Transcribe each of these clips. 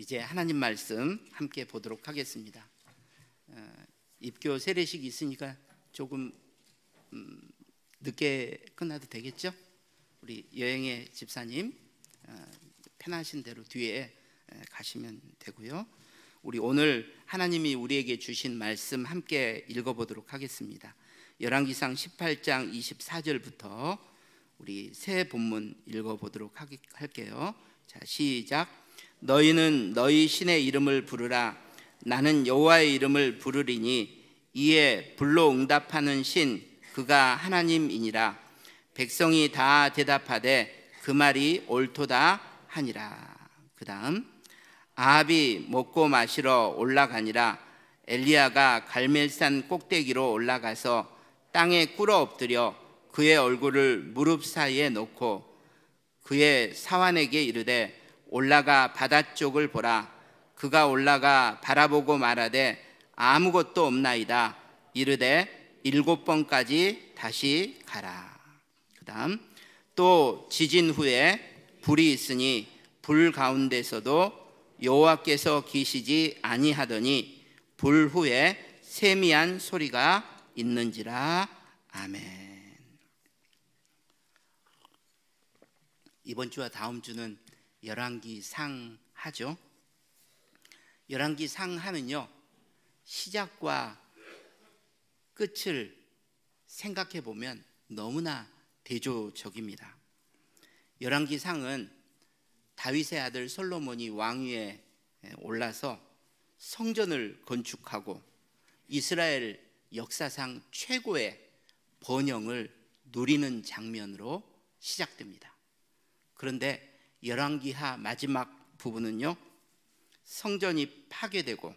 이제 하나님 말씀 함께 보도록 하겠습니다. 입교 세례식이 있으니까 조금 늦게 끝나도 되겠죠? 우리 여행의 집사님 편하신 대로 뒤에 가시면 되고요. 우리 오늘 하나님이 우리에게 주신 말씀 함께 읽어보도록 하겠습니다. 열왕기상 18장 24절부터 우리 새 본문 읽어보도록 할게요. 자, 시작. 너희는 너희 신의 이름을 부르라. 나는 여호와의 이름을 부르리니 이에 불로 응답하는 신 그가 하나님이니라. 백성이 다 대답하되 그 말이 옳도다 하니라. 그 다음, 아합이 먹고 마시러 올라가니라. 엘리야가 갈멜산 꼭대기로 올라가서 땅에 꿇어 엎드려 그의 얼굴을 무릎 사이에 놓고 그의 사환에게 이르되 올라가 바다 쪽을 보라. 그가 올라가 바라보고 말하되 아무것도 없나이다. 이르되 7번까지 다시 가라. 그 다음, 또 지진 후에 불이 있으니 불 가운데서도 여호와께서 계시지 아니하더니 불 후에 세미한 소리가 있는지라. 아멘. 이번 주와 다음 주는 열왕기상 하죠. 열왕기상 하는요, 시작과 끝을 생각해 보면 너무나 대조적입니다. 열왕기상은 다윗의 아들 솔로몬이 왕위에 올라서 성전을 건축하고 이스라엘 역사상 최고의 번영을 누리는 장면으로 시작됩니다. 그런데 열왕기하 마지막 부분은요, 성전이 파괴되고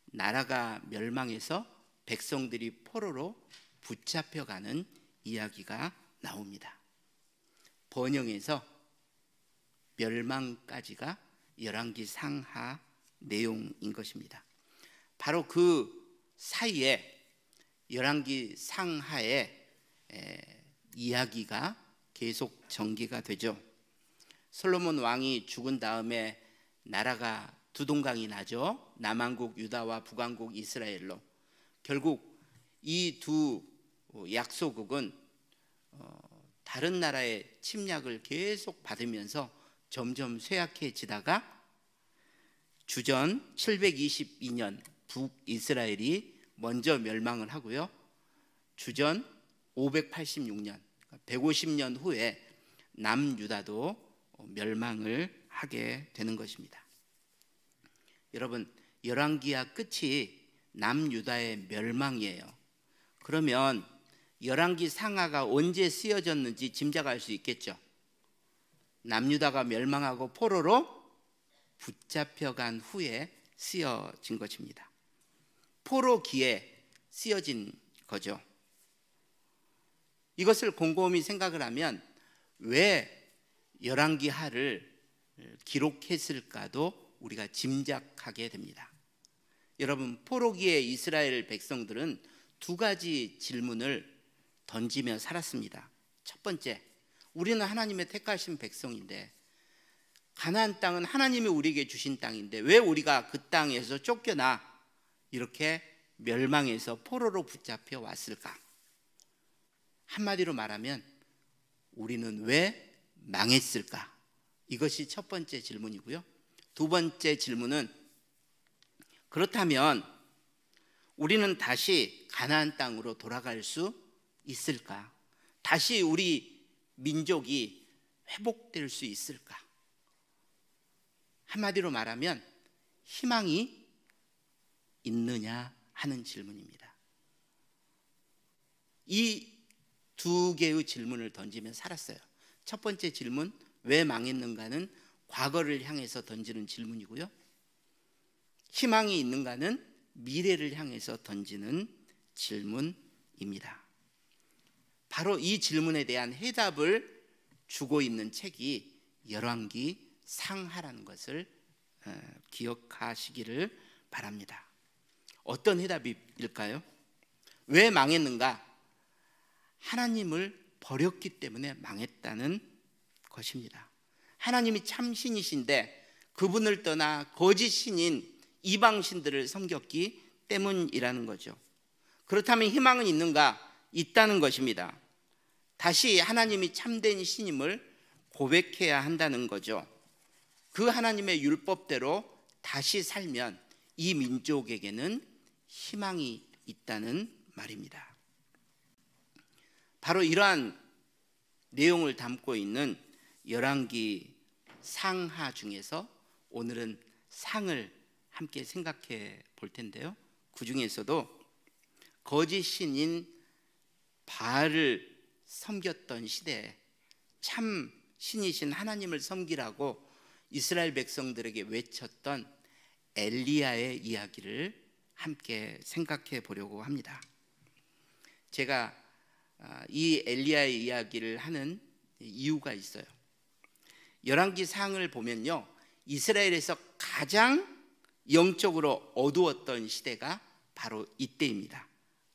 나라가 멸망해서 백성들이 포로로 붙잡혀가는 이야기가 나옵니다. 번영에서 멸망까지가 열왕기상하 내용인 것입니다. 바로 그 사이에 열왕기상하의 이야기가 계속 전개가 되죠. 솔로몬 왕이 죽은 다음에 나라가 두 동강이 나죠. 남왕국 유다와 북왕국 이스라엘로. 결국 이 두 약소국은 다른 나라의 침략을 계속 받으면서 점점 쇠약해지다가 주전 722년 북이스라엘이 먼저 멸망을 하고요. 주전 586년 150년 후에 남유다도 멸망을 하게 되는 것입니다. 여러분, 열왕기하 끝이 남유다의 멸망이에요. 그러면 열왕기상하가 언제 쓰여졌는지 짐작할 수 있겠죠. 남유다가 멸망하고 포로로 붙잡혀간 후에 쓰여진 것입니다. 포로기에 쓰여진 거죠. 이것을 곰곰이 생각을 하면 왜 열왕기하를 기록했을까도 우리가 짐작하게 됩니다. 여러분, 포로기의 이스라엘 백성들은 두 가지 질문을 던지며 살았습니다. 첫 번째, 우리는 하나님의 택하신 백성인데 가나안 땅은 하나님이 우리에게 주신 땅인데 왜 우리가 그 땅에서 쫓겨나 이렇게 멸망해서 포로로 붙잡혀 왔을까? 한마디로 말하면 우리는 왜 망했을까? 이것이 첫 번째 질문이고요. 두 번째 질문은 그렇다면 우리는 다시 가나안 땅으로 돌아갈 수 있을까? 다시 우리 민족이 회복될 수 있을까? 한마디로 말하면 희망이 있느냐 하는 질문입니다. 이 두 개의 질문을 던지며 살았어요. 첫 번째 질문, 왜 망했는가는 과거를 향해서 던지는 질문이고요. 희망이 있는가는 미래를 향해서 던지는 질문입니다. 바로 이 질문에 대한 해답을 주고 있는 책이 열왕기상하라는 것을 기억하시기를 바랍니다. 어떤 해답일까요? 왜 망했는가? 하나님을 버렸기 때문에 망했다는 것입니다. 하나님이 참신이신데 그분을 떠나 거짓 신인 이방 신들을 섬겼기 때문이라는 거죠. 그렇다면 희망은 있는가? 있다는 것입니다. 다시 하나님이 참된 신임을 고백해야 한다는 거죠. 그 하나님의 율법대로 다시 살면 이 민족에게는 희망이 있다는 말입니다. 바로 이러한 내용을 담고 있는 열왕기 상하 중에서 오늘은 상을 함께 생각해 볼 텐데요. 그 중에서도 거짓 신인 바알을 섬겼던 시대에 참 신이신 하나님을 섬기라고 이스라엘 백성들에게 외쳤던 엘리야의 이야기를 함께 생각해 보려고 합니다. 제가 이 엘리야의 이야기를 하는 이유가 있어요. 열왕기 상을 보면요, 이스라엘에서 가장 영적으로 어두웠던 시대가 바로 이때입니다.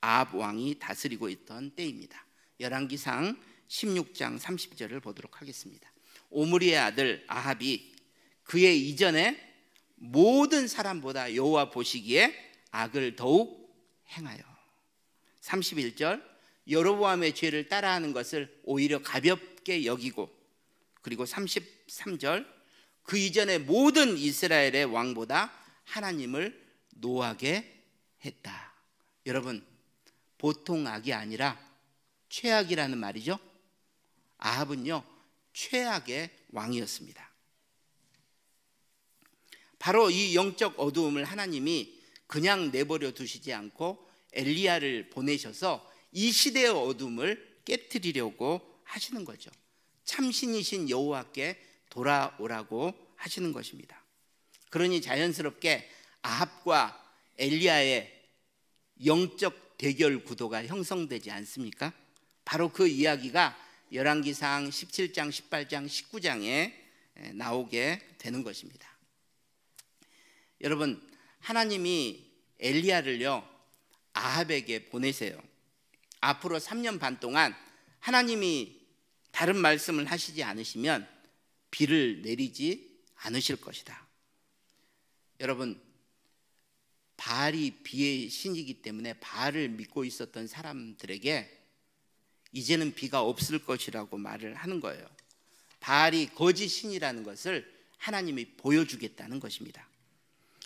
아합 왕이 다스리고 있던 때입니다. 열왕기상 16장 30절을 보도록 하겠습니다. 오므리의 아들 아합이 그의 이전에 모든 사람보다 여호와 보시기에 악을 더욱 행하여 31절 여로보암의 죄를 따라하는 것을 오히려 가볍게 여기고, 그리고 33절 그 이전에 모든 이스라엘의 왕보다 하나님을 노하게 했다. 여러분, 보통 악이 아니라 최악이라는 말이죠. 아합은요 최악의 왕이었습니다. 바로 이 영적 어두움을 하나님이 그냥 내버려 두시지 않고 엘리야를 보내셔서 이 시대의 어둠을 깨트리려고 하시는 거죠. 참신이신 여호와께 돌아오라고 하시는 것입니다. 그러니 자연스럽게 아합과 엘리야의 영적 대결 구도가 형성되지 않습니까? 바로 그 이야기가 열왕기상 17장, 18장, 19장에 나오게 되는 것입니다. 여러분, 하나님이 엘리야를요 아합에게 보내세요. 앞으로 3년 반 동안 하나님이 다른 말씀을 하시지 않으시면 비를 내리지 않으실 것이다. 여러분, 바알이 비의 신이기 때문에 바알을 믿고 있었던 사람들에게 이제는 비가 없을 것이라고 말을 하는 거예요. 바알이 거짓 신이라는 것을 하나님이 보여주겠다는 것입니다.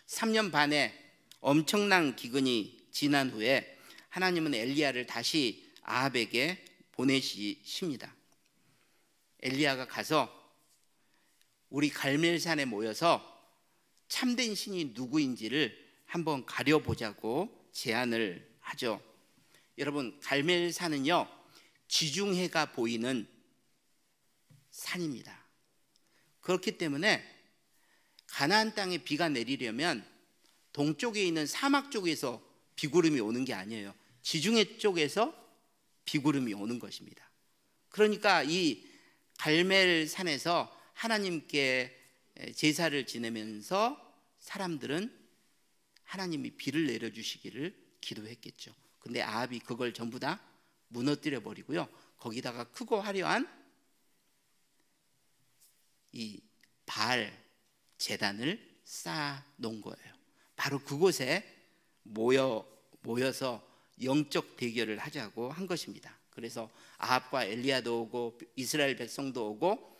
3년 반의 엄청난 기근이 지난 후에 하나님은 엘리야를 다시 아합에게 보내십니다. 엘리야가 가서 우리 갈멜산에 모여서 참된 신이 누구인지를 한번 가려보자고 제안을 하죠. 여러분, 갈멜산은요 지중해가 보이는 산입니다. 그렇기 때문에 가나안 땅에 비가 내리려면 동쪽에 있는 사막 쪽에서 비구름이 오는 게 아니에요. 지중해 쪽에서 비구름이 오는 것입니다. 그러니까 이 갈멜산에서 하나님께 제사를 지내면서 사람들은 하나님이 비를 내려주시기를 기도했겠죠. 근데 아합이 그걸 전부 다 무너뜨려 버리고요, 거기다가 크고 화려한 이 바알 제단을 쌓아 놓은 거예요. 바로 그곳에 모여서 영적 대결을 하자고 한 것입니다. 그래서 아합과 엘리야도 오고 이스라엘 백성도 오고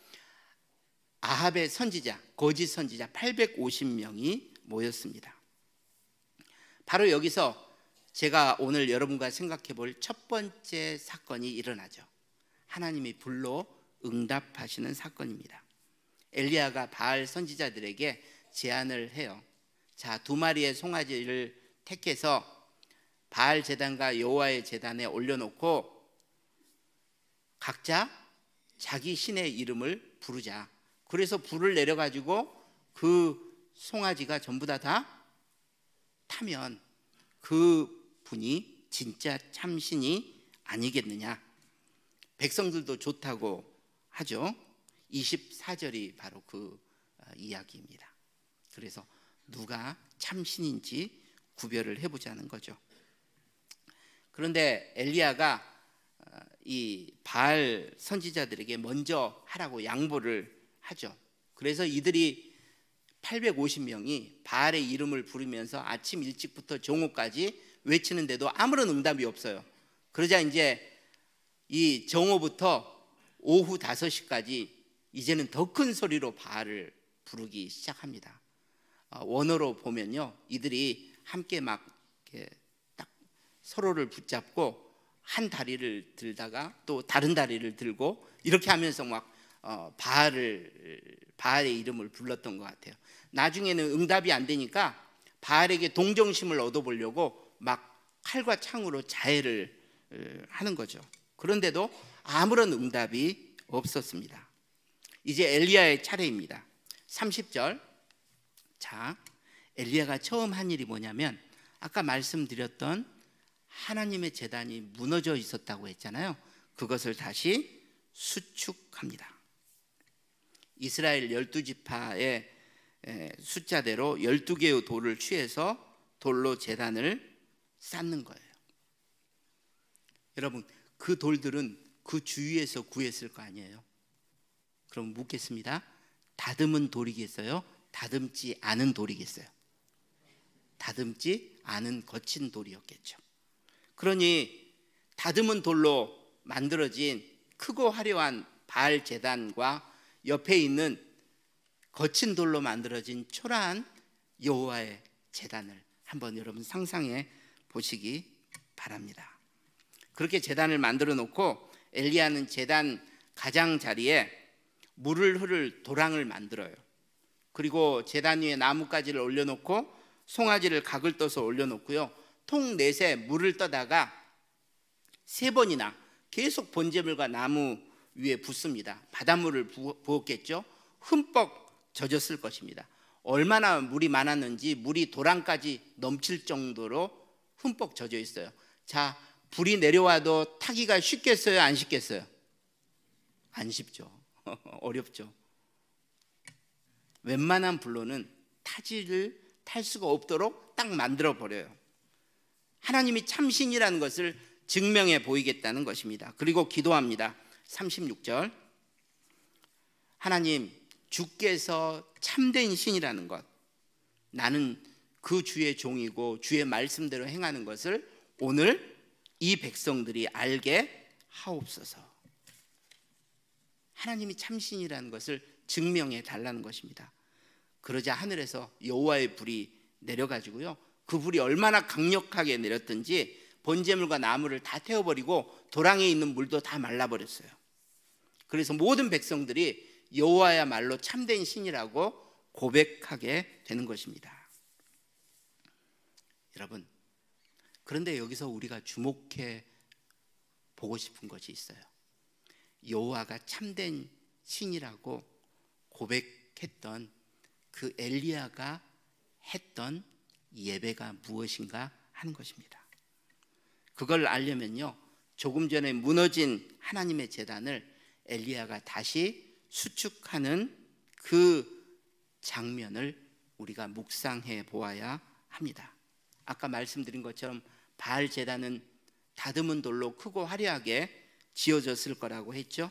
아합의 선지자, 거짓 선지자 850명이 모였습니다. 바로 여기서 제가 오늘 여러분과 생각해 볼 첫 번째 사건이 일어나죠. 하나님이 불로 응답하시는 사건입니다. 엘리야가 바알 선지자들에게 제안을 해요. 자, 2마리의 송아지를 택해서 바알 제단과 여호와의 제단에 올려놓고 각자 자기 신의 이름을 부르자. 그래서 불을 내려가지고 그 송아지가 전부 다 타면 그 분이 진짜 참신이 아니겠느냐. 백성들도 좋다고 하죠. 24절이 바로 그 이야기입니다. 그래서 누가 참신인지 구별을 해보자는 거죠. 그런데 엘리야가 이 바알 선지자들에게 먼저 하라고 양보를 하죠. 그래서 이들이 850명이 바알의 이름을 부르면서 아침 일찍부터 정오까지 외치는데도 아무런 응답이 없어요. 그러자 이제 이 정오부터 오후 5시까지 이제는 더 큰 소리로 바알을 부르기 시작합니다. 원어로 보면요, 이들이 함께 막 이렇게 딱 서로를 붙잡고 한 다리를 들다가 또 다른 다리를 들고 이렇게 하면서 막 바알의 이름을 불렀던 것 같아요. 나중에는 응답이 안 되니까 바알에게 동정심을 얻어보려고 막 칼과 창으로 자해를 하는 거죠. 그런데도 아무런 응답이 없었습니다. 이제 엘리야의 차례입니다. 30절. 자, 엘리야가 처음 한 일이 뭐냐면 아까 말씀드렸던 하나님의 제단이 무너져 있었다고 했잖아요. 그것을 다시 수축합니다. 이스라엘 12지파의 숫자대로 12개의 돌을 취해서 돌로 제단을 쌓는 거예요. 여러분, 그 돌들은 그 주위에서 구했을 거 아니에요. 그럼 묻겠습니다. 다듬은 돌이겠어요? 다듬지 않은 돌이겠어요? 다듬지 않은 거친 돌이었겠죠. 그러니 다듬은 돌로 만들어진 크고 화려한 바알 제단과 옆에 있는 거친 돌로 만들어진 초라한 여호와의 제단을 한번 여러분 상상해 보시기 바랍니다. 그렇게 제단을 만들어 놓고 엘리야는 제단 가장자리에 물을 흐를 도랑을 만들어요. 그리고 제단 위에 나뭇가지를 올려놓고 송아지를 각을 떠서 올려놓고요, 통 넷에 물을 떠다가 3번이나 계속 번제물과 나무 위에 붓습니다. 바닷물을 부었겠죠. 흠뻑 젖었을 것입니다. 얼마나 물이 많았는지 물이 도랑까지 넘칠 정도로 흠뻑 젖어 있어요. 자, 불이 내려와도 타기가 쉽겠어요? 안 쉽겠어요? 안 쉽죠. 어렵죠. 웬만한 불로는 타지를 탈 수가 없도록 딱 만들어 버려요. 하나님이 참신이라는 것을 증명해 보이겠다는 것입니다. 그리고 기도합니다. 36절. 하나님, 주께서 참된 신이라는 것, 나는 그 주의 종이고 주의 말씀대로 행하는 것을 오늘 이 백성들이 알게 하옵소서. 하나님이 참신이라는 것을 증명해 달라는 것입니다. 그러자 하늘에서 여호와의 불이 내려가지고요, 그 불이 얼마나 강력하게 내렸든지 번제물과 나무를 다 태워버리고 도랑에 있는 물도 다 말라버렸어요. 그래서 모든 백성들이 여호와야말로 참된 신이라고 고백하게 되는 것입니다. 여러분, 그런데 여기서 우리가 주목해 보고 싶은 것이 있어요. 여호와가 참된 신이라고 고백했던 그 엘리야가 했던 예배가 무엇인가 하는 것입니다. 그걸 알려면요, 조금 전에 무너진 하나님의 제단을 엘리야가 다시 수축하는 그 장면을 우리가 묵상해 보아야 합니다. 아까 말씀드린 것처럼 바알 제단은 다듬은 돌로 크고 화려하게 지어졌을 거라고 했죠.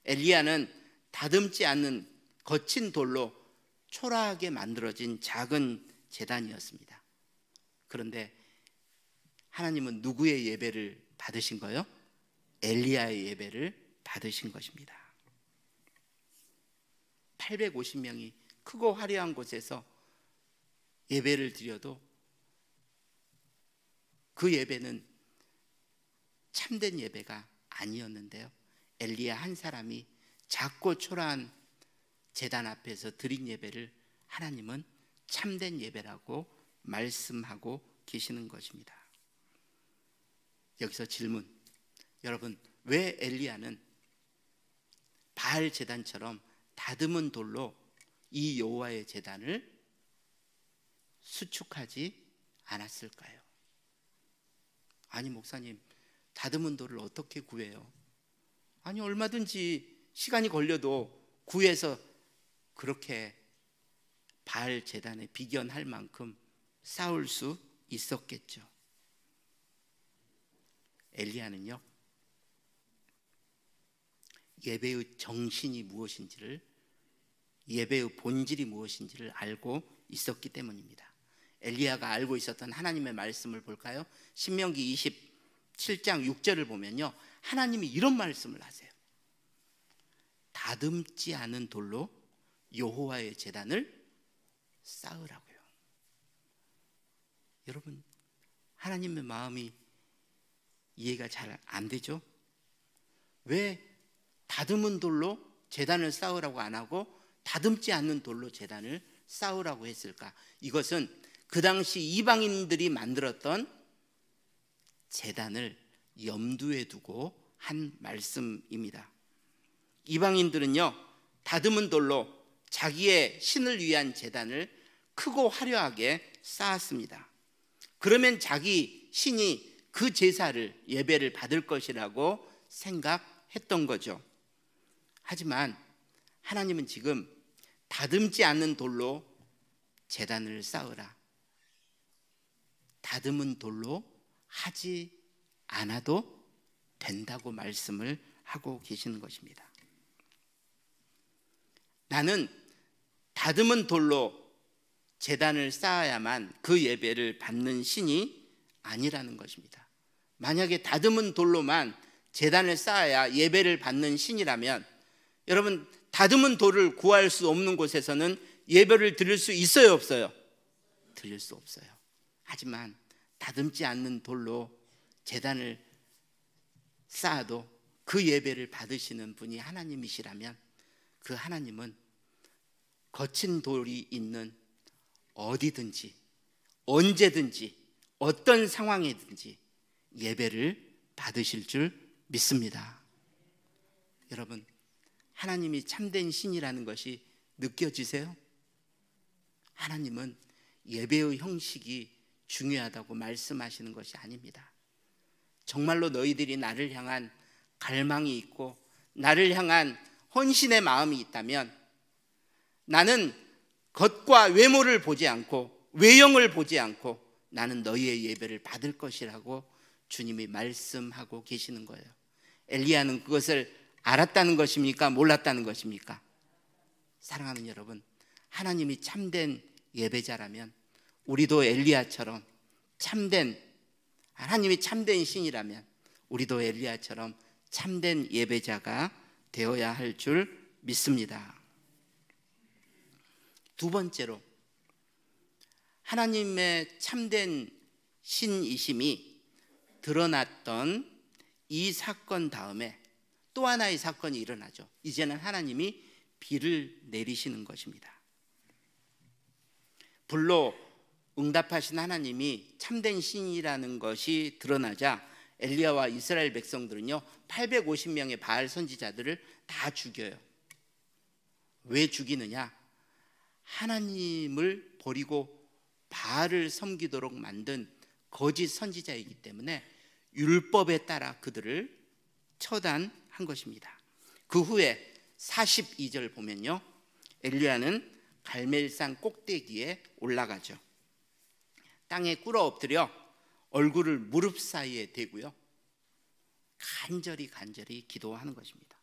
엘리야는 다듬지 않는 거친 돌로 초라하게 만들어진 작은 제단이었습니다. 그런데 하나님은 누구의 예배를 받으신 거요? 엘리야의 예배를 받으신 것입니다. 850명이 크고 화려한 곳에서 예배를 드려도 그 예배는 참된 예배가 아니었는데요, 엘리야 한 사람이 작고 초라한 제단 앞에서 드린 예배를 하나님은 참된 예배라고 말씀하고 계시는 것입니다. 여기서 질문, 여러분, 왜 엘리야는 바알 제단처럼 다듬은 돌로 이 여호와의 제단을 수축하지 않았을까요? 아니 목사님, 다듬은 돌을 어떻게 구해요? 아니 얼마든지 시간이 걸려도 구해서 그렇게 바알 제단에 비견할 만큼 쌓을 수 있었겠죠. 엘리야는요, 예배의 정신이 무엇인지를 예배의 본질이 무엇인지를 알고 있었기 때문입니다. 엘리야가 알고 있었던 하나님의 말씀을 볼까요? 신명기 27장 6절을 보면요, 하나님이 이런 말씀을 하세요. 다듬지 않은 돌로 여호와의 제단을 쌓으라고요. 여러분, 하나님의 마음이 이해가 잘 안 되죠? 왜 다듬은 돌로 제단을 쌓으라고 안 하고 다듬지 않는 돌로 제단을 쌓으라고 했을까? 이것은 그 당시 이방인들이 만들었던 제단을 염두에 두고 한 말씀입니다. 이방인들은요, 다듬은 돌로 자기의 신을 위한 제단을 크고 화려하게 쌓았습니다. 그러면 자기 신이 그 제사를, 예배를 받을 것이라고 생각했던 거죠. 하지만 하나님은 지금 다듬지 않는 돌로 제단을 쌓으라, 다듬은 돌로 하지 않아도 된다고 말씀을 하고 계시는 것입니다. 나는 다듬은 돌로 제단을 쌓아야만 그 예배를 받는 신이 아니라는 것입니다. 만약에 다듬은 돌로만 제단을 쌓아야 예배를 받는 신이라면, 여러분, 다듬은 돌을 구할 수 없는 곳에서는 예배를 드릴 수 있어요, 없어요? 드릴 수 없어요. 하지만 다듬지 않는 돌로 제단을 쌓아도 그 예배를 받으시는 분이 하나님이시라면, 그 하나님은 거친 돌이 있는 어디든지 언제든지 어떤 상황이든지 예배를 받으실 줄 믿습니다. 여러분, 하나님이 참된 신이라는 것이 느껴지세요? 하나님은 예배의 형식이 중요하다고 말씀하시는 것이 아닙니다. 정말로 너희들이 나를 향한 갈망이 있고 나를 향한 헌신의 마음이 있다면, 나는 겉과 외모를 보지 않고 외형을 보지 않고 나는 너희의 예배를 받을 것이라고 주님이 말씀하고 계시는 거예요. 엘리야는 그것을 알았다는 것입니까? 몰랐다는 것입니까? 사랑하는 여러분, 하나님이 참된 예배자라면 우리도 엘리야처럼 참된, 하나님이 참된 신이라면 우리도 엘리야처럼 참된 예배자가 되어야 할 줄 믿습니다. 두 번째로, 하나님의 참된 신이심이 드러났던 이 사건 다음에 또 하나의 사건이 일어나죠. 이제는 하나님이 비를 내리시는 것입니다. 불로 응답하신 하나님이 참된 신이라는 것이 드러나자 엘리야와 이스라엘 백성들은요, 850명의 바알 선지자들을 다 죽여요. 왜 죽이느냐? 하나님을 버리고 바알을 섬기도록 만든 거짓 선지자이기 때문에 율법에 따라 그들을 처단한 것입니다. 그 후에 42절 보면요, 엘리야는 갈멜산 꼭대기에 올라가죠. 땅에 꿇어 엎드려 얼굴을 무릎 사이에 대고요, 간절히 기도하는 것입니다.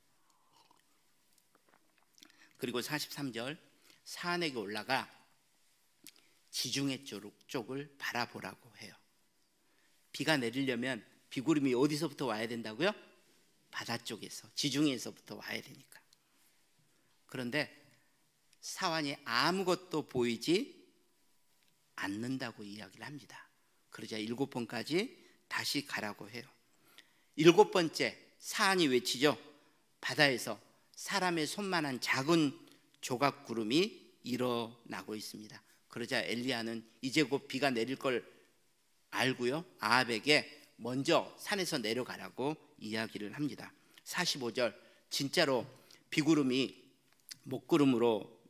그리고 43절, 산에게 올라가 지중해 쪽을 바라보라고 해요. 비가 내리려면 비구름이 어디서부터 와야 된다고요? 바다 쪽에서, 지중해에서부터 와야 되니까. 그런데 사완이 아무것도 보이지 않는다고 이야기를 합니다. 그러자 7번까지 다시 가라고 해요. 7번째, 사안이 외치죠. 바다에서 사람의 손만한 작은 조각 구름이 일어나고 있습니다. 그러자 엘리야는 이제 곧 비가 내릴 걸 알고요, 아합에게 먼저 산에서 내려가라고 이야기를 합니다. 45절, 진짜로 비구름이 먹구름으로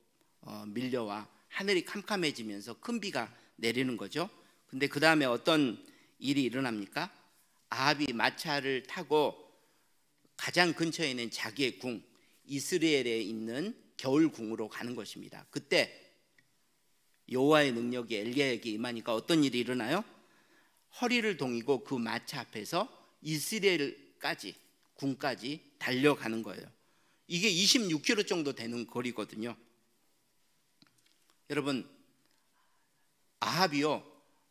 밀려와 하늘이 캄캄해지면서 큰 비가 내리는 거죠. 근데 그 다음에 어떤 일이 일어납니까? 아합이 마차를 타고 가장 근처에 있는 자기의 궁, 이스라엘에 있는 겨울궁으로 가는 것입니다. 그때 여호와의 능력이 엘리야에게 임하니까 어떤 일이 일어나요? 허리를 동이고 그 마차 앞에서 이스라엘까지, 궁까지 달려가는 거예요. 이게 26km 정도 되는 거리거든요. 여러분, 아합이요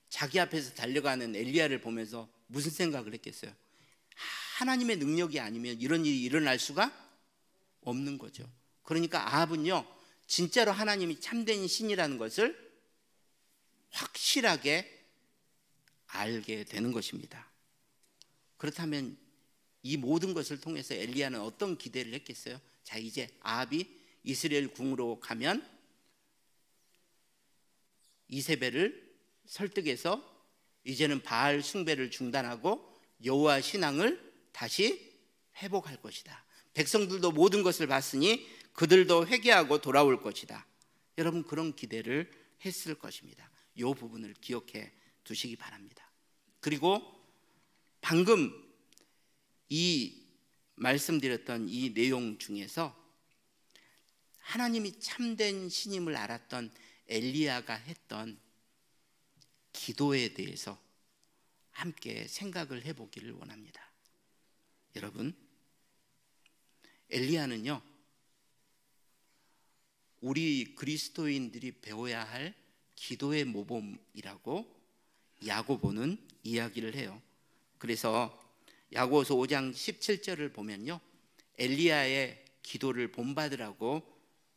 자기 앞에서 달려가는 엘리야를 보면서 무슨 생각을 했겠어요? 하나님의 능력이 아니면 이런 일이 일어날 수가 없는 거죠. 그러니까 아합은요 진짜로 하나님이 참된 신이라는 것을 확실하게 알게 되는 것입니다. 그렇다면 이 모든 것을 통해서 엘리야는 어떤 기대를 했겠어요? 자, 이제 아합이 이스라엘 궁으로 가면 이세벨을 설득해서 이제는 바알 숭배를 중단하고 여호와 신앙을 다시 회복할 것이다. 백성들도 모든 것을 봤으니 그들도 회개하고 돌아올 것이다. 여러분, 그런 기대를 했을 것입니다. 이 부분을 기억해 두시기 바랍니다. 그리고 방금 이 말씀드렸던 이 내용 중에서 하나님이 참된 신임을 알았던 엘리야가 했던 기도에 대해서 함께 생각을 해보기를 원합니다. 여러분, 엘리야는요 우리 그리스도인들이 배워야 할 기도의 모범이라고 야고보는 이야기를 해요. 그래서 야고보서 5장 17절을 보면요 엘리야의 기도를 본받으라고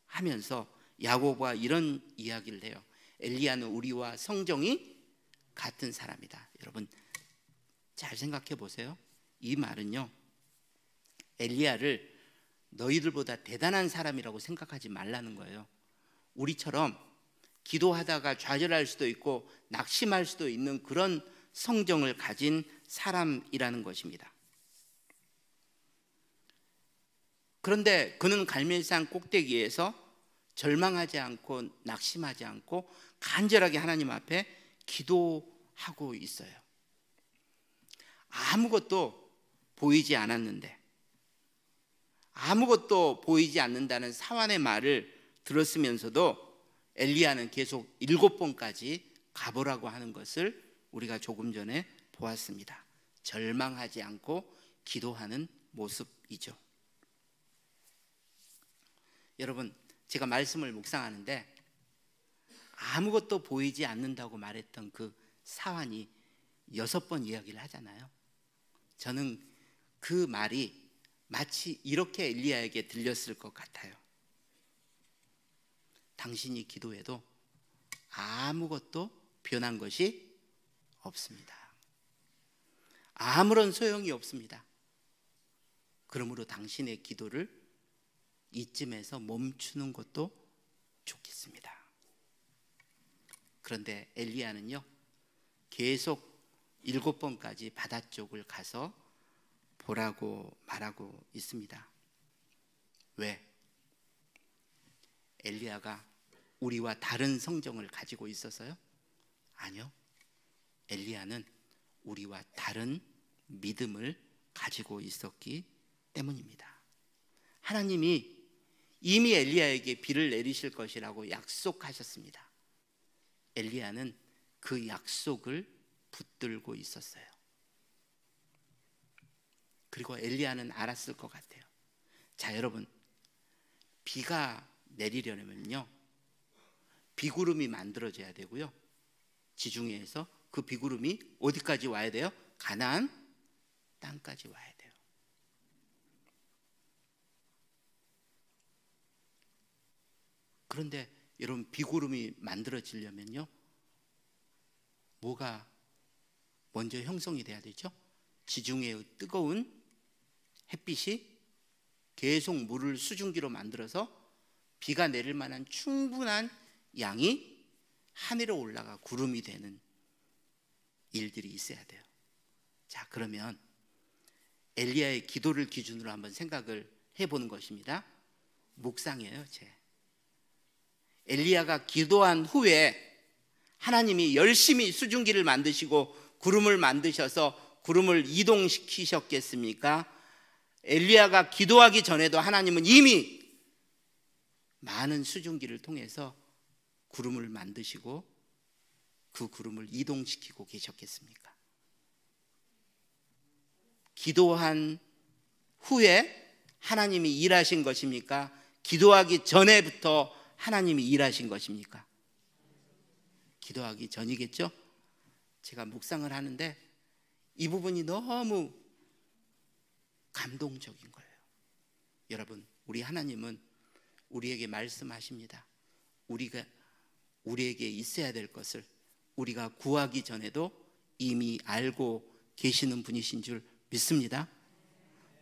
하면서 야고보가 이런 이야기를 해요. 엘리야는 우리와 성정이 같은 사람이다. 여러분 잘 생각해 보세요. 이 말은요 엘리야를 너희들보다 대단한 사람이라고 생각하지 말라는 거예요. 우리처럼 기도하다가 좌절할 수도 있고 낙심할 수도 있는 그런 성정을 가진 사람이라는 것입니다. 그런데 그는 갈멜산 꼭대기에서 절망하지 않고 낙심하지 않고 간절하게 하나님 앞에 기도하고 있어요. 아무것도 보이지 않았는데, 아무것도 보이지 않는다는 사환의 말을 들었으면서도 엘리야는 계속 7번까지 가보라고 하는 것을 우리가 조금 전에 보았습니다. 절망하지 않고 기도하는 모습이죠. 여러분, 제가 말씀을 묵상하는데 아무것도 보이지 않는다고 말했던 그 사환이 6번 이야기를 하잖아요. 저는 그 말이 마치 이렇게 엘리야에게 들렸을 것 같아요. 당신이 기도해도 아무것도 변한 것이 없습니다. 아무런 소용이 없습니다. 그러므로 당신의 기도를 이쯤에서 멈추는 것도 좋겠습니다. 그런데 엘리야는요 계속 7번까지 바다 쪽을 가서 보라고 말하고 있습니다. 왜? 엘리야가 우리와 다른 성정을 가지고 있어서요? 아니요. 엘리야는 우리와 다른 믿음을 가지고 있었기 때문입니다. 하나님이 이미 엘리야에게 비를 내리실 것이라고 약속하셨습니다. 엘리야는 그 약속을 붙들고 있었어요. 그리고 엘리야는 알았을 것 같아요. 자, 여러분, 비가 내리려면요 비구름이 만들어져야 되고요, 지중해에서 그 비구름이 어디까지 와야 돼요? 가나안 땅까지 와야 돼요. 그런데 여러분, 비구름이 만들어지려면요 뭐가 먼저 형성이 돼야 되죠? 지중해의 뜨거운 햇빛이 계속 물을 수증기로 만들어서 비가 내릴 만한 충분한 양이 하늘에 올라가 구름이 되는 일들이 있어야 돼요. 자, 그러면 엘리야의 기도를 기준으로 한번 생각을 해보는 것입니다. 묵상이에요. 엘리야가 기도한 후에 하나님이 열심히 수증기를 만드시고 구름을 만드셔서 구름을 이동시키셨겠습니까? 엘리야가 기도하기 전에도 하나님은 이미 많은 수증기를 통해서 구름을 만드시고 그 구름을 이동시키고 계셨겠습니까? 기도한 후에 하나님이 일하신 것입니까? 기도하기 전에부터 하나님이 일하신 것입니까? 기도하기 전이겠죠? 제가 묵상을 하는데 이 부분이 너무 감동적인 거예요. 여러분, 우리 하나님은 우리에게 말씀하십니다. 우리에게 있어야 될 것을 우리가 구하기 전에도 이미 알고 계시는 분이신 줄 믿습니다.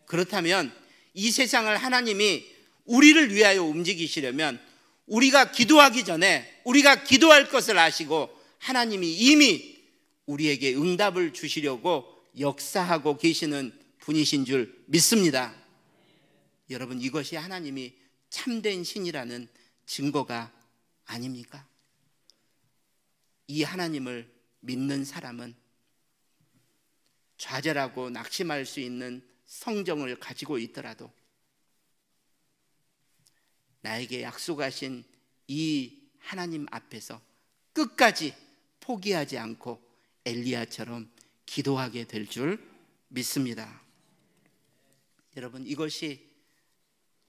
그렇다면 이 세상을 하나님이 우리를 위하여 움직이시려면 우리가 기도하기 전에 우리가 기도할 것을 아시고 하나님이 이미 우리에게 응답을 주시려고 역사하고 계시는 분이신 줄 믿습니다. 여러분, 이것이 하나님이 참된 신이라는 증거가 아닙니까? 이 하나님을 믿는 사람은 좌절하고 낙심할 수 있는 성정을 가지고 있더라도 나에게 약속하신 이 하나님 앞에서 끝까지 포기하지 않고 엘리야처럼 기도하게 될 줄 믿습니다. 여러분, 이것이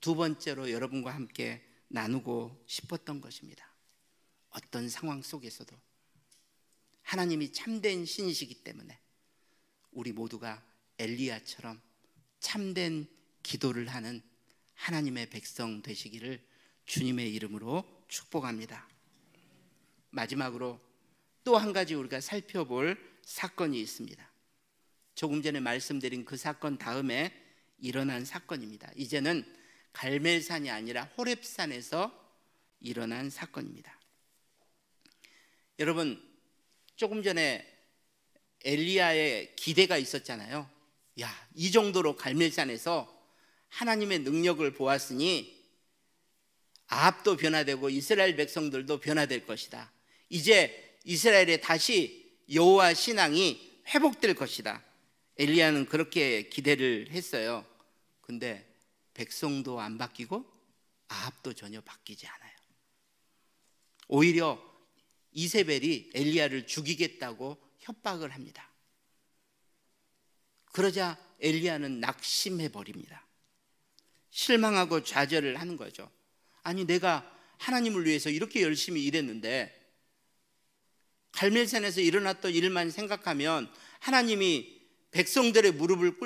두 번째로 여러분과 함께 나누고 싶었던 것입니다. 어떤 상황 속에서도 하나님이 참된 신이시기 때문에 우리 모두가 엘리야처럼 참된 기도를 하는 하나님의 백성 되시기를 주님의 이름으로 축복합니다. 마지막으로 또 한 가지 우리가 살펴볼 사건이 있습니다. 조금 전에 말씀드린 그 사건 다음에 일어난 사건입니다. 이제는 갈멜산이 아니라 호렙산에서 일어난 사건입니다. 여러분, 조금 전에 엘리야의 기대가 있었잖아요. 야, 이 정도로 갈멜산에서 하나님의 능력을 보았으니 아합도 변화되고 이스라엘 백성들도 변화될 것이다. 이제 이스라엘에 다시 여호와 신앙이 회복될 것이다. 엘리야는 그렇게 기대를 했어요. 근데 백성도 안 바뀌고 아합도 전혀 바뀌지 않아요. 오히려 이세벨이 엘리야를 죽이겠다고 협박을 합니다. 그러자 엘리야는 낙심해 버립니다. 실망하고 좌절을 하는 거죠. 아니, 내가 하나님을 위해서 이렇게 열심히 일했는데 갈멜산에서 일어났던 일만 생각하면 하나님이 백성들의 무릎을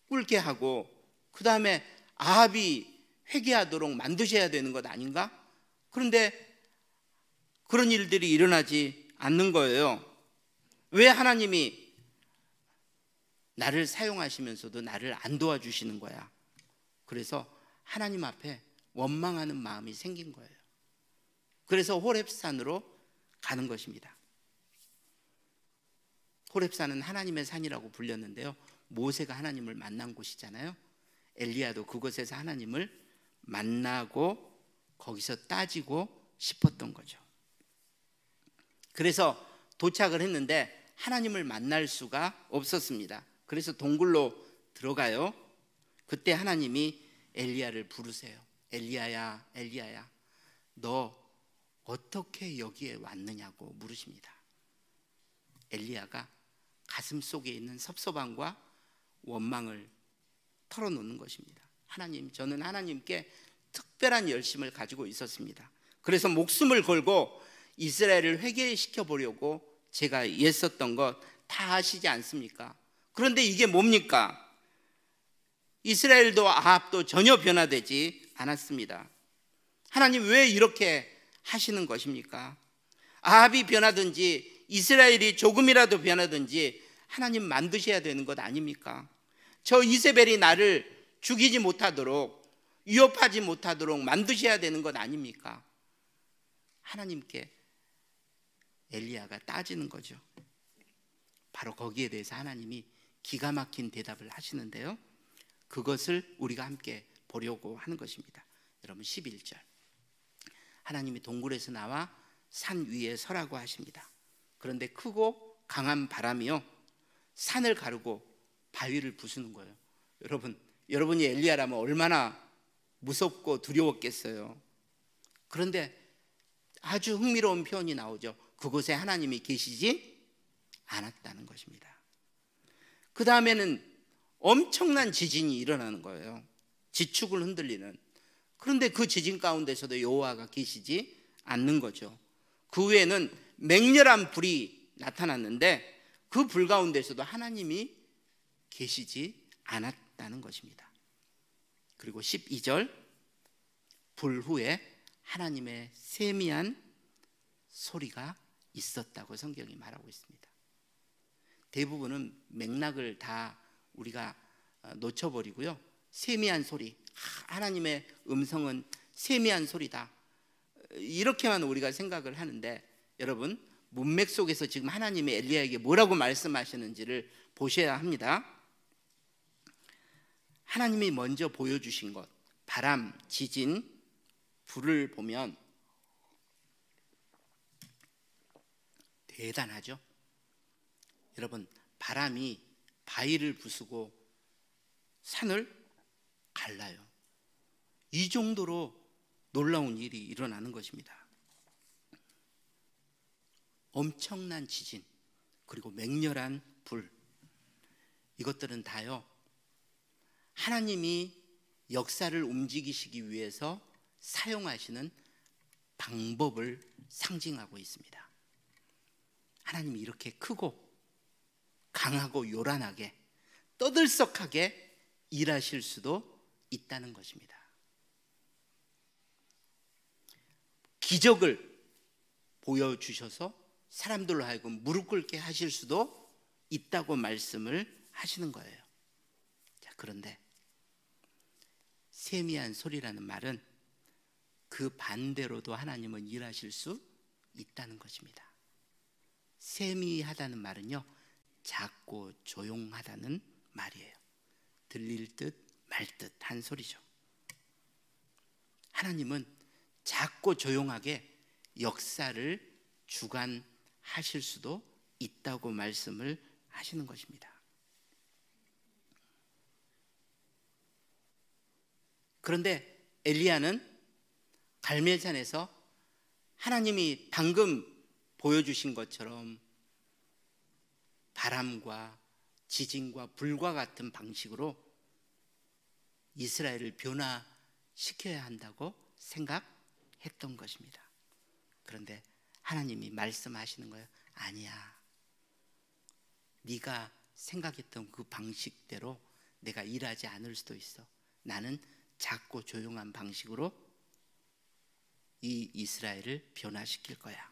꿇게 하고 그 다음에 아합이 회개하도록 만드셔야 되는 것 아닌가? 그런데 그런 일들이 일어나지 않는 거예요. 왜 하나님이 나를 사용하시면서도 나를 안 도와주시는 거야? 그래서 하나님 앞에 원망하는 마음이 생긴 거예요. 그래서 호렙산으로 가는 것입니다. 호렙산은 하나님의 산이라고 불렸는데요, 모세가 하나님을 만난 곳이잖아요. 엘리야도 그곳에서 하나님을 만나고 거기서 따지고 싶었던 거죠. 그래서 도착을 했는데 하나님을 만날 수가 없었습니다. 그래서 동굴로 들어가요. 그때 하나님이 엘리야를 부르세요. 엘리야야, 엘리야야, 너 어떻게 여기에 왔느냐고 물으십니다. 엘리야가 가슴 속에 있는 섭섭함과 원망을 털어놓는 것입니다. 하나님, 저는 하나님께 특별한 열심을 가지고 있었습니다. 그래서 목숨을 걸고 이스라엘을 회개시켜 보려고 제가 애썼던 것 다 아시지 않습니까? 그런데 이게 뭡니까? 이스라엘도 아합도 전혀 변화되지 않았습니다. 하나님, 왜 이렇게 하시는 것입니까? 아합이 변하든지 이스라엘이 조금이라도 변하든지 하나님 만드셔야 되는 것 아닙니까? 저 이세벨이 나를 죽이지 못하도록, 위협하지 못하도록 만드셔야 되는 것 아닙니까? 하나님께 엘리야가 따지는 거죠. 바로 거기에 대해서 하나님이 기가 막힌 대답을 하시는데요, 그것을 우리가 함께 보려고 하는 것입니다. 여러분, 11절, 하나님이 동굴에서 나와 산 위에 서라고 하십니다. 그런데 크고 강한 바람이요 산을 가르고 바위를 부수는 거예요. 여러분이 엘리야라면 얼마나 무섭고 두려웠겠어요. 그런데 아주 흥미로운 표현이 나오죠. 그곳에 하나님이 계시지 않았다는 것입니다. 그 다음에는 엄청난 지진이 일어나는 거예요. 지축을 흔들리는. 그런데 그 지진 가운데서도 여호와가 계시지 않는 거죠. 그 후에는 맹렬한 불이 나타났는데 그 불 가운데서도 하나님이 계시지 않았다는 것입니다. 그리고 12절, 불 후에 하나님의 세미한 소리가 있었다고 성경이 말하고 있습니다. 대부분은 맥락을 다 우리가 놓쳐버리고요, 세미한 소리, 하나님의 음성은 세미한 소리다, 이렇게만 우리가 생각을 하는데, 여러분 문맥 속에서 지금 하나님이 엘리야에게 뭐라고 말씀하시는지를 보셔야 합니다. 하나님이 먼저 보여주신 것, 바람, 지진, 불을 보면 대단하죠. 여러분, 바람이 바위를 부수고 산을 갈라요. 이 정도로 놀라운 일이 일어나는 것입니다. 엄청난 지진, 그리고 맹렬한 불, 이것들은 다요, 하나님이 역사를 움직이시기 위해서 사용하시는 방법을 상징하고 있습니다. 하나님이 이렇게 크고 강하고 요란하게 떠들썩하게 일하실 수도 있다는 것입니다. 기적을 보여주셔서 사람들로 하여금 무릎 꿇게 하실 수도 있다고 말씀을 하시는 거예요. 자, 그런데 세미한 소리라는 말은 그 반대로도 하나님은 일하실 수 있다는 것입니다. 세미하다는 말은요, 작고 조용하다는 말이에요. 들릴 듯 말 듯 한 소리죠. 하나님은 작고 조용하게 역사를 주관하실 수도 있다고 말씀을 하시는 것입니다. 그런데 엘리야는 갈멜산에서 하나님이 방금 보여주신 것처럼 바람과 지진과 불과 같은 방식으로 이스라엘을 변화시켜야 한다고 생각했던 것입니다. 그런데 하나님이 말씀하시는 거예요. 아니야, 네가 생각했던 그 방식대로 내가 일하지 않을 수도 있어. 나는 작고 조용한 방식으로 이 이스라엘을 변화시킬 거야.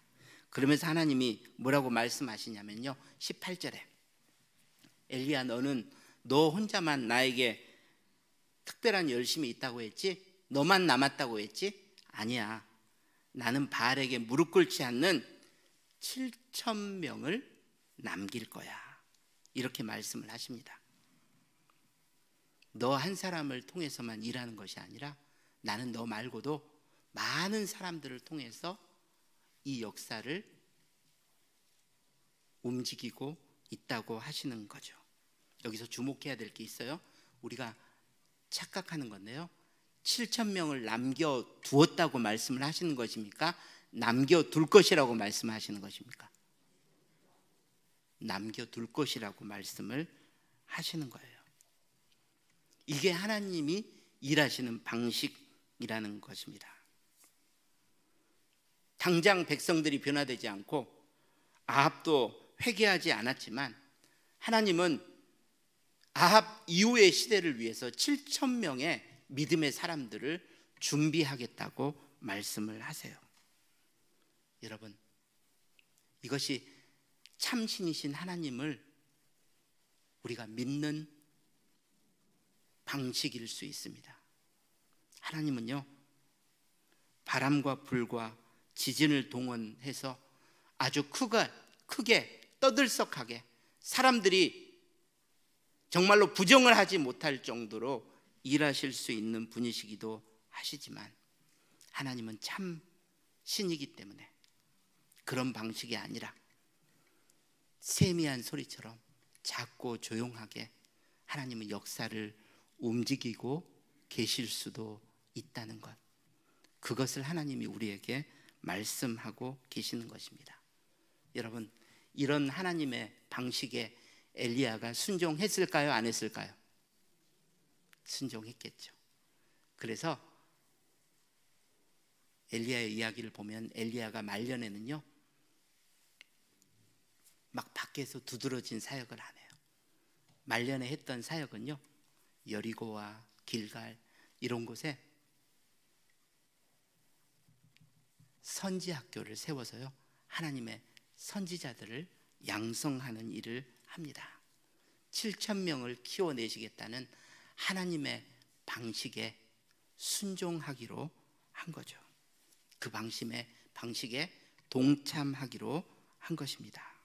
그러면서 하나님이 뭐라고 말씀하시냐면요, 18절에 엘리야, 너는 너 혼자만 나에게 특별한 열심이 있다고 했지? 너만 남았다고 했지? 아니야, 나는 바알에게 무릎 꿇지 않는 7,000명을 남길 거야. 이렇게 말씀을 하십니다. 너 한 사람을 통해서만 일하는 것이 아니라 나는 너 말고도 많은 사람들을 통해서 이 역사를 움직이고 있다고 하시는 거죠. 여기서 주목해야 될 게 있어요. 우리가 착각하는 건데요, 7,000명을 남겨두었다고 말씀을 하시는 것입니까? 남겨둘 것이라고 말씀하시는 것입니까? 남겨둘 것이라고 말씀을 하시는 거예요. 이게 하나님이 일하시는 방식이라는 것입니다. 당장 백성들이 변화되지 않고 아합도 회개하지 않았지만 하나님은 아합 이후의 시대를 위해서 7,000명의 믿음의 사람들을 준비하겠다고 말씀을 하세요. 여러분, 이것이 참신이신 하나님을 우리가 믿는 방식일 수 있습니다. 하나님은요, 바람과 불과 지진을 동원해서 아주 크게 떠들썩하게 사람들이 정말로 부정을 하지 못할 정도로 일하실 수 있는 분이시기도 하시지만, 하나님은 참 신이기 때문에 그런 방식이 아니라 세미한 소리처럼 작고 조용하게 하나님은 역사를 움직이고 계실 수도 있다는 것, 그것을 하나님이 우리에게 말씀하고 계시는 것입니다. 여러분, 이런 하나님의 방식에 엘리야가 순종했을까요? 안 했을까요? 순종했겠죠. 그래서 엘리야의 이야기를 보면 엘리야가 말년에는요, 막 밖에서 두드러진 사역을 안 해요. 말년에 했던 사역은요, 여리고와 길갈 이런 곳에 선지 학교를 세워서요, 하나님의 선지자들을 양성하는 일을 합니다. 7,000명을 키워내시겠다는 하나님의 방식에 순종하기로 한 거죠. 그 방식에 동참하기로 한 것입니다.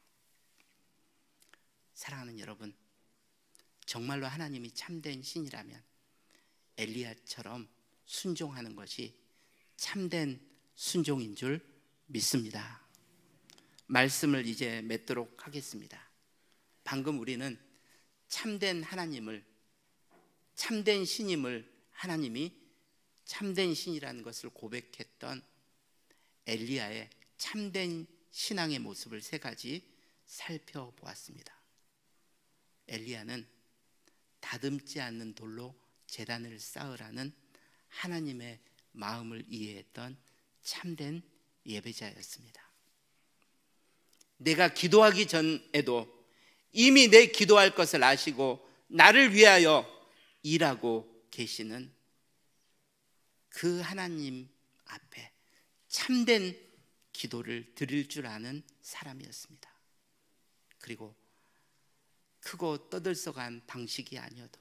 사랑하는 여러분, 정말로 하나님이 참된 신이라면 엘리야처럼 순종하는 것이 참된 순종인 줄 믿습니다. 말씀을 이제 맺도록 하겠습니다. 방금 우리는 참된 하나님을, 참된 신임을, 하나님이 참된 신이라는 것을 고백했던 엘리야의 참된 신앙의 모습을 세 가지 살펴보았습니다. 엘리야는 다듬지 않는 돌로 제단을 쌓으라는 하나님의 마음을 이해했던 참된 예배자였습니다. 내가 기도하기 전에도 이미 내 기도할 것을 아시고 나를 위하여 일하고 계시는 그 하나님 앞에 참된 기도를 드릴 줄 아는 사람이었습니다. 그리고 크고 떠들썩한 방식이 아니어도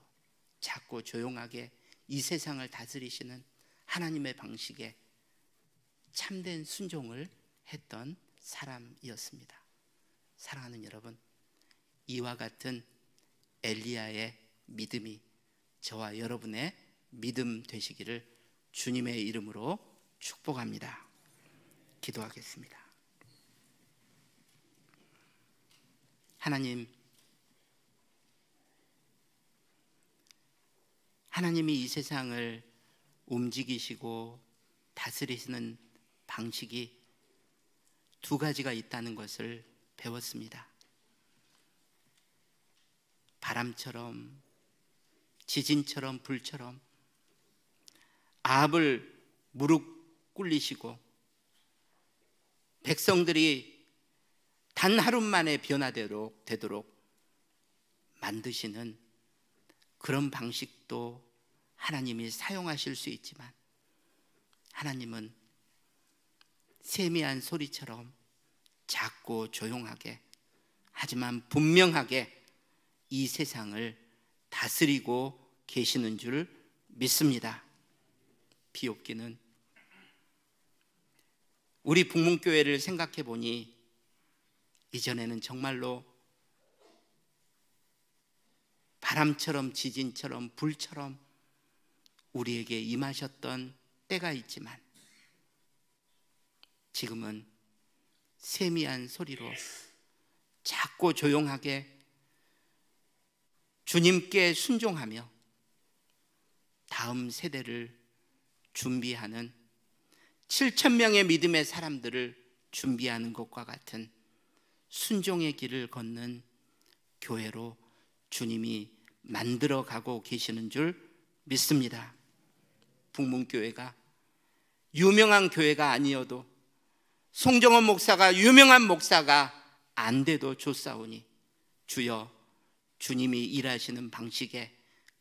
작고 조용하게 이 세상을 다스리시는 하나님의 방식에 참된 순종을 했던 사람이었습니다. 사랑하는 여러분, 이와 같은 엘리야의 믿음이 저와 여러분의 믿음 되시기를 주님의 이름으로 축복합니다. 기도하겠습니다. 하나님이 이 세상을 움직이시고 다스리시는 방식이 두 가지가 있다는 것을 배웠습니다. 바람처럼, 지진처럼, 불처럼 아합을 무릎 꿇리시고 백성들이 단 하루 만에 변화되도록 만드시는 그런 방식도 하나님이 사용하실 수 있지만, 하나님은 세미한 소리처럼 작고 조용하게, 하지만 분명하게 이 세상을 다스리고 계시는 줄 믿습니다. 비옵기는 우리 북문교회를 생각해 보니 이전에는 정말로 바람처럼, 지진처럼, 불처럼 우리에게 임하셨던 때가 있지만, 지금은 세미한 소리로 작고 조용하게 주님께 순종하며 다음 세대를 준비하는 7,000명의 믿음의 사람들을 준비하는 것과 같은 순종의 길을 걷는 교회로 주님이 만들어 가고 계시는 줄 믿습니다. 북문교회가 유명한 교회가 아니어도, 송정원 목사가 유명한 목사가 안 돼도 좋사오니 주여, 주님이 일하시는 방식에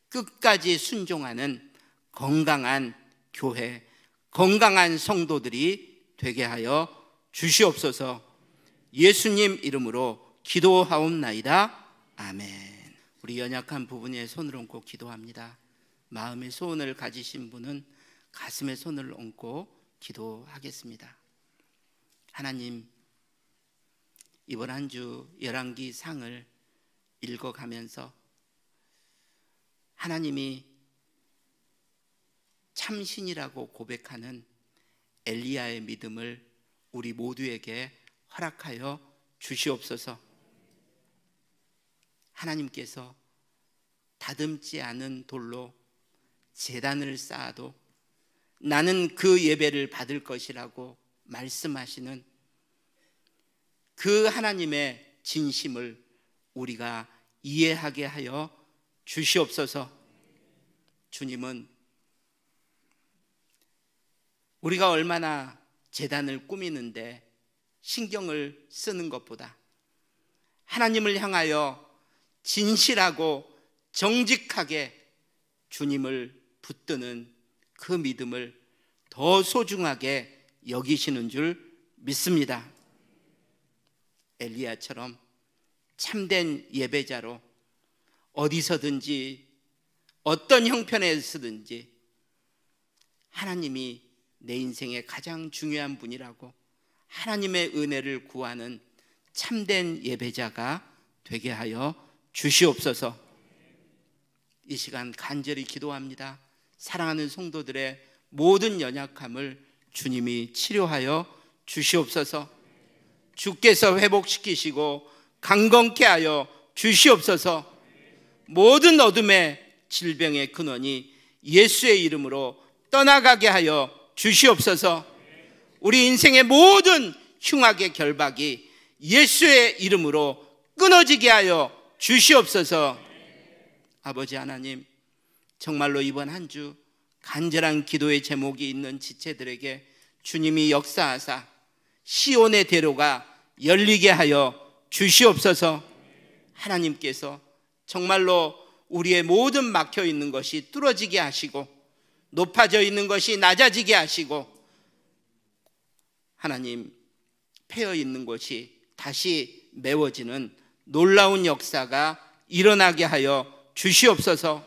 끝까지 순종하는 건강한 교회, 건강한 성도들이 되게 하여 주시옵소서. 예수님 이름으로 기도하옵나이다. 아멘. 우리 연약한 부분에 손을 얹고 기도합니다. 마음의 소원을 가지신 분은 가슴에 손을 얹고 기도하겠습니다. 하나님, 이번 한 주 열왕기 상을 읽어가면서 하나님이 참신이라고 고백하는 엘리야의 믿음을 우리 모두에게 허락하여 주시옵소서. 하나님께서 다듬지 않은 돌로 제단을 쌓아도 나는 그 예배를 받을 것이라고 말씀하시는 그 하나님의 진심을 우리가 이해하게 하여 주시옵소서. 주님은 우리가 얼마나 제단을 꾸미는데 신경을 쓰는 것보다 하나님을 향하여 진실하고 정직하게 주님을 붙드는 그 믿음을 더 소중하게 여기시는 줄 믿습니다. 엘리야처럼 참된 예배자로 어디서든지 어떤 형편에서든지 하나님이 내 인생의 가장 중요한 분이라고 하나님의 은혜를 구하는 참된 예배자가 되게 하여 주시옵소서. 이 시간 간절히 기도합니다. 사랑하는 성도들의 모든 연약함을 주님이 치료하여 주시옵소서. 주께서 회복시키시고 강건케 하여 주시옵소서. 모든 어둠의 질병의 근원이 예수의 이름으로 떠나가게 하여 주시옵소서. 우리 인생의 모든 흉악의 결박이 예수의 이름으로 끊어지게 하여 주시옵소서. 아버지 하나님, 정말로 이번 한 주 간절한 기도의 제목이 있는 지체들에게 주님이 역사하사 시온의 대로가 열리게 하여 주시옵소서. 하나님께서 정말로 우리의 모든 막혀 있는 것이 뚫어지게 하시고 높아져 있는 것이 낮아지게 하시고 하나님 패여 있는 것이 다시 메워지는 놀라운 역사가 일어나게 하여 주시옵소서.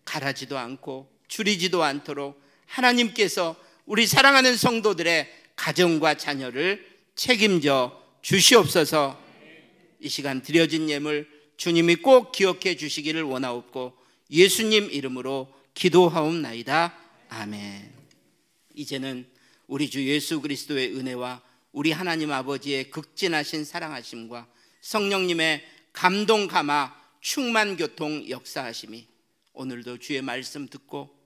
가라지도 않고 줄이지도 않도록 하나님께서 우리 사랑하는 성도들의 가정과 자녀를 책임져 주시옵소서. 이 시간 드려진 예물 주님이 꼭 기억해 주시기를 원하옵고 예수님 이름으로 기도하옵나이다. 아멘. 이제는 우리 주 예수 그리스도의 은혜와 우리 하나님 아버지의 극진하신 사랑하심과 성령님의 감동 감화 충만 교통 역사하심이 오늘도 주의 말씀 듣고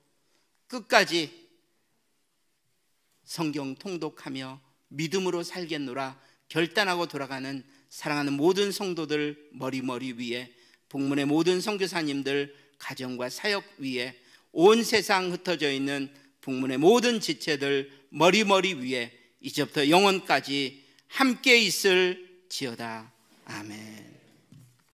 끝까지 성경 통독하며 믿음으로 살겠노라 결단하고 돌아가는 사랑하는 모든 성도들 머리 위에, 복문의 모든 선교사님들 가정과 사역 위에, 온 세상 흩어져 있는 복문의 모든 지체들 머리 위에 이제부터 영원까지 함께 있을지어다. 아멘.